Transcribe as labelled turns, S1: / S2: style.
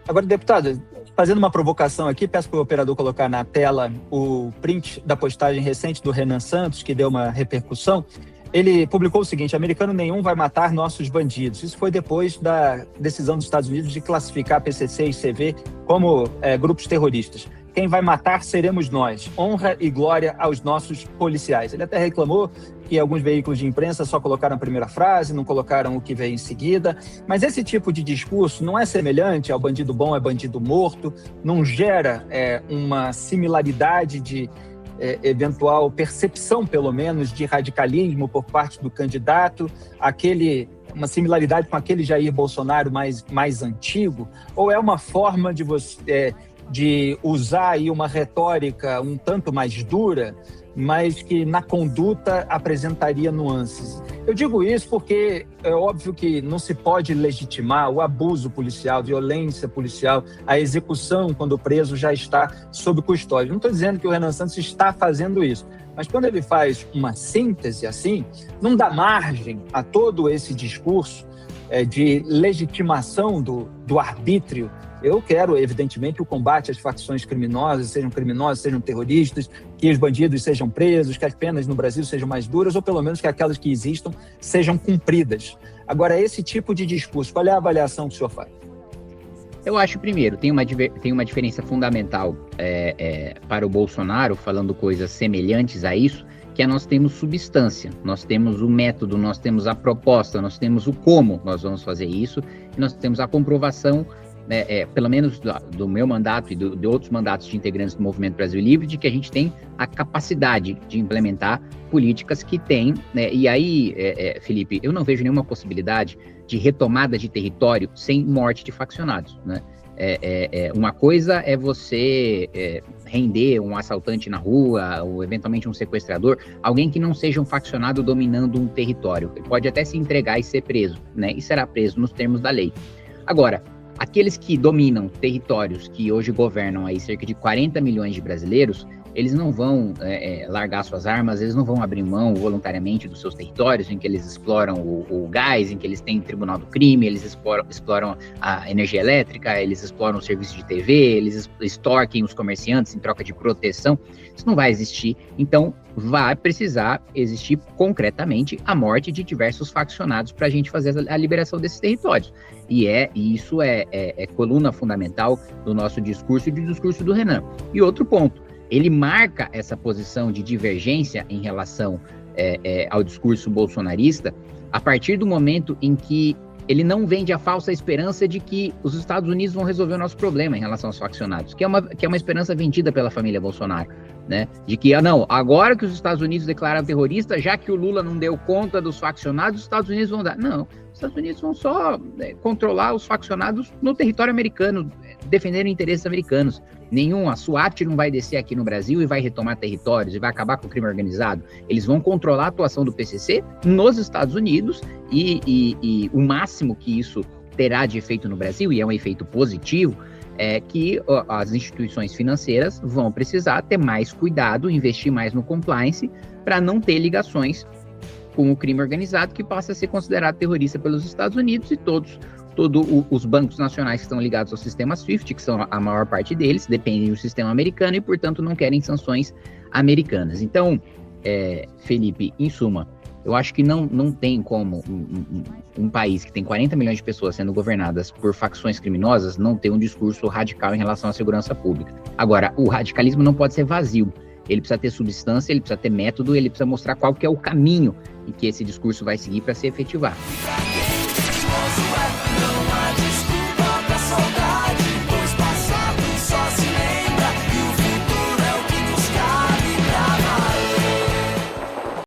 S1: Agora, deputado, fazendo uma provocação aqui, peço para o operador colocar na tela o print da postagem recente do Renan Santos, que deu uma repercussão. Ele publicou o seguinte: americano nenhum vai matar nossos bandidos. Isso foi depois da decisão dos Estados Unidos de classificar PCC e CV como grupos terroristas. Quem vai matar seremos nós. Honra e glória aos nossos policiais. Ele até reclamou que alguns veículos de imprensa só colocaram a primeira frase, não colocaram o que veio em seguida. Mas esse tipo de discurso não é semelhante ao bandido bom é bandido morto, não gera uma similaridade de eventual percepção, pelo menos, de radicalismo por parte do candidato, uma similaridade com aquele Jair Bolsonaro mais antigo? Ou é uma forma de usar aí uma retórica um tanto mais dura, mas que na conduta apresentaria nuances? Eu digo isso porque é óbvio que não se pode legitimar o abuso policial, a violência policial, a execução quando o preso já está sob custódia. Não estou dizendo que o Renan Santos está fazendo isso, mas quando ele faz uma síntese assim, não dá margem a todo esse discurso de legitimação do arbítrio. Eu quero, evidentemente, o combate às facções criminosas, sejam terroristas, que os bandidos sejam presos, que as penas no Brasil sejam mais duras, ou pelo menos que aquelas que existam sejam cumpridas. Agora, esse tipo de discurso, qual é a avaliação que o senhor faz?
S2: Eu acho, primeiro, tem uma diferença fundamental para o Bolsonaro, falando coisas semelhantes a isso, que é nós temos substância, nós temos o método, nós temos a proposta, nós temos o como nós vamos fazer isso, e nós temos a comprovação, pelo menos do meu mandato e de outros mandatos de integrantes do Movimento Brasil Livre, de que a gente tem a capacidade de implementar políticas que tem, e aí, Felipe, eu não vejo nenhuma possibilidade de retomada de território sem morte de faccionados, né? Uma coisa é você render um assaltante na rua, ou eventualmente um sequestrador, alguém que não seja um faccionado dominando um território. Ele pode até se entregar e ser preso, né? E será preso nos termos da lei. Agora, aqueles que dominam territórios que hoje governam aí cerca de 40 milhões de brasileiros, eles não vão largar suas armas, eles não vão abrir mão voluntariamente dos seus territórios, em que eles exploram o gás, em que eles têm tribunal do crime, eles exploram a energia elétrica, eles exploram o serviço de TV, eles extorquem os comerciantes em troca de proteção. Isso não vai existir. Então, vai precisar existir concretamente a morte de diversos faccionados para a gente fazer a liberação desses territórios. E isso é coluna fundamental do nosso discurso e do discurso do Renan. E outro ponto, ele marca essa posição de divergência em relação ao discurso bolsonarista a partir do momento em que ele não vende a falsa esperança de que os Estados Unidos vão resolver o nosso problema em relação aos faccionados, que é uma esperança vendida pela família Bolsonaro, né? De que, agora que os Estados Unidos declaram terrorista, já que o Lula não deu conta dos faccionados, os Estados Unidos vão dar. Não, os Estados Unidos vão só controlar os faccionados no território americano, defender interesses americanos. A SWAT não vai descer aqui no Brasil e vai retomar territórios e vai acabar com o crime organizado. Eles vão controlar a atuação do PCC nos Estados Unidos e o máximo que isso terá de efeito no Brasil, e é um efeito positivo, é que as instituições financeiras vão precisar ter mais cuidado, investir mais no compliance, para não ter ligações com o crime organizado, que passa a ser considerado terrorista pelos Estados Unidos, e todos os bancos nacionais que estão ligados ao sistema SWIFT, que são a maior parte deles, dependem do sistema americano e, portanto, não querem sanções americanas. Então, Felipe, em suma, eu acho que não tem como um país que tem 40 milhões de pessoas sendo governadas por facções criminosas não ter um discurso radical em relação à segurança pública. Agora, o radicalismo não pode ser vazio. Ele precisa ter substância, ele precisa ter método, ele precisa mostrar qual que é o caminho em que esse discurso vai seguir para se efetivar.